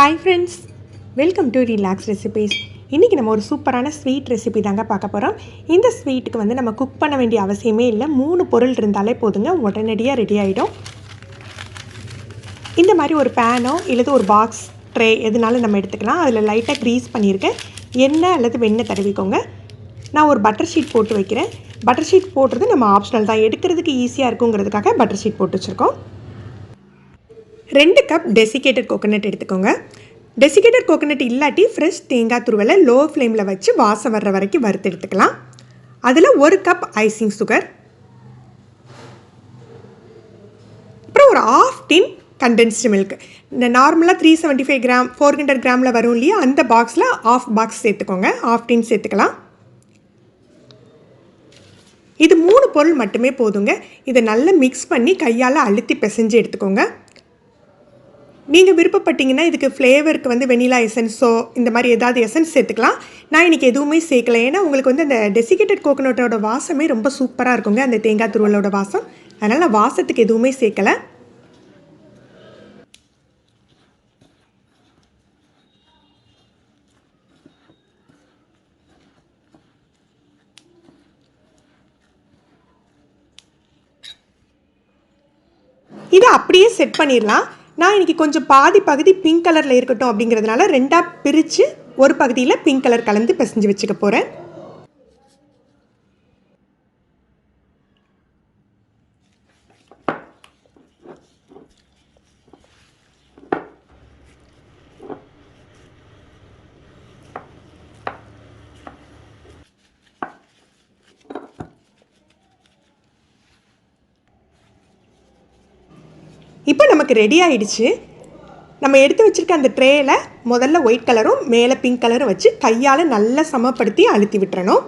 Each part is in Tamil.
Hi friends, welcome to Relax Recipes. இன்றைக்கி நம்ம ஒரு சூப்பரான ஸ்வீட் ரெசிபி தாங்க பார்க்க போகிறோம். இந்த ஸ்வீட்டுக்கு வந்து நம்ம குக் பண்ண வேண்டிய அவசியமே இல்லை. 3 பொருள் இருந்தாலே போதுங்க, உடனடியாக ரெடி ஆகிடும். இந்த மாதிரி ஒரு பேனோ இல்லது ஒரு பாக்ஸ் ட்ரே எதுனாலும் நம்ம எடுத்துக்கலாம். அதில் லைட்டாக க்ரீஸ் பண்ணியிருக்கேன். எண்ணெய் அல்லது வெண்ணெய் தடவிக்கோங்க. நான் ஒரு பட்டர் ஷீட் போட்டு வைக்கிறேன். பட்டர் ஷீட் போடுறது நம்ம ஆப்ஷனல் தான், எடுக்கிறதுக்கு ஈஸியாக இருக்குங்கிறதுக்காக பட்டர் ஷீட் போட்டு வச்சுருக்கோம். 2 கப் டெசிகேட்டட் கோகோனட் எடுத்துக்கோங்க. டெசிகேட்டட் கோகோனட் இல்லாட்டி ஃப்ரெஷ் தேங்காய் துருவலை லோ ஃப்ளேமில் வச்சு வாசம் வர்ற வரைக்கும் வறுத்து எடுத்துக்கலாம். அதில் 1 கப் ஐசிங் சுகர், அப்புறம் ஒரு ½ டின் கண்டென்ஸ்டு மில்க். இந்த நார்மலாக 375 கிராம் 400 கிராமில் வரும் இல்லையா, அந்த பாக்ஸில் ½ பாக்ஸ் சேர்த்துக்கோங்க. ½ டின் சேர்த்துக்கலாம். இது 3 பொருள் மட்டுமே போதுங்க. இதை நல்லா மிக்ஸ் பண்ணி கையால் அழுத்தி பிசைஞ்சு எடுத்துக்கோங்க. நீங்கள் விருப்பப்பட்டீங்கன்னா இதுக்கு ஃப்ளேவருக்கு வந்து வெனிலா எசன்ஸோ இந்த மாதிரி ஏதாவது எசன்ஸ் சேர்த்துக்கலாம். நான் இன்றைக்கி எதுவுமே சேர்க்கலை, ஏன்னா உங்களுக்கு வந்து அந்த டெசிகேட்டட் கோகோனட்டோட வாசமே ரொம்ப சூப்பராக இருக்குங்க, அந்த தேங்காய் துருவலோட வாசம். அதனால் நான் வாசத்துக்கு எதுவுமே சேர்க்கலை. இதை அப்படியே செட் பண்ணிடலாம். நான் இன்றைக்கி கொஞ்சம் பகுதி பிங்க் கலரில் இருக்கட்டும் அப்படிங்கிறதுனால 2ஆக பிரித்து ஒரு பகுதியில் பிங்க் கலர் கலந்து பிசைஞ்சு வச்சுக்க போகிறேன். இப்போ நமக்கு ரெடி ஆகிடுச்சு. நம்ம எடுத்து வச்சுருக்க அந்த ட்ரேயில் முதல்ல ஒயிட் கலரும் மேலே பிங்க் கலரும் வச்சு கையால் நல்லா சமப்படுத்தி அழுத்தி விட்டுறணும்.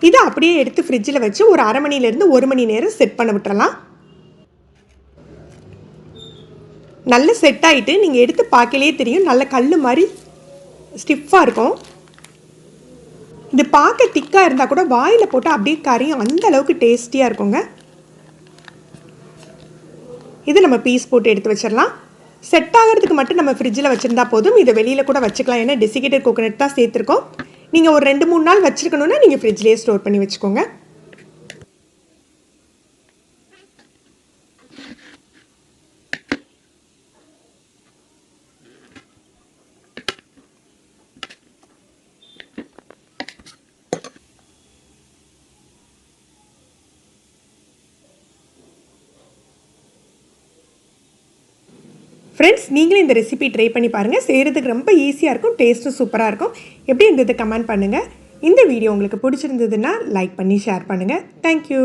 இதை அப்படியே எடுத்து ஃப்ரிட்ஜில் வச்சு ஒரு அரை மணிலேருந்து 1 மணி நேரம் செட் பண்ண விட்டுறலாம். நல்ல செட் ஆகிட்டு நீங்கள் எடுத்து பார்க்கலே தெரியும், நல்ல கல் மாதிரி ஸ்டிஃபாக இருக்கும். இது பார்க்க திக்காக இருந்தால் கூட வாயில் போட்டு அப்படியே கரையும், அந்த அளவுக்கு டேஸ்டியாக இருக்குங்க. இது நம்ம பீஸ் போட்டு எடுத்து வச்சிடலாம். செட் ஆகிறதுக்கு மட்டும் நம்ம ஃப்ரிட்ஜில் வச்சுருந்தா போதும். இதை வெளியில் கூட வச்சுக்கலாம், ஏன்னா டெசிகேட்டட் கோகோனட் தான் சேர்த்துருக்கோம். நீங்கள் ஒரு 2-3 நாள் வச்சுருக்கணுன்னா நீங்கள் ஃப்ரிட்ஜ்லேயே ஸ்டோர் பண்ணி வச்சுக்கோங்க. ஃப்ரெண்ட்ஸ், நீங்களும் இந்த ரெசிபி ட்ரை பண்ணி பாருங்கள். செய்கிறதுக்கு ரொம்ப ஈஸியாக இருக்கும், டேஸ்ட்டும் சூப்பராக இருக்கும். எப்படி இருந்தது கமெண்ட் பண்ணுங்கள். இந்த வீடியோ உங்களுக்கு பிடிச்சிருந்ததுன்னா லைக் பண்ணி ஷேர் பண்ணுங்கள். தேங்க்யூ.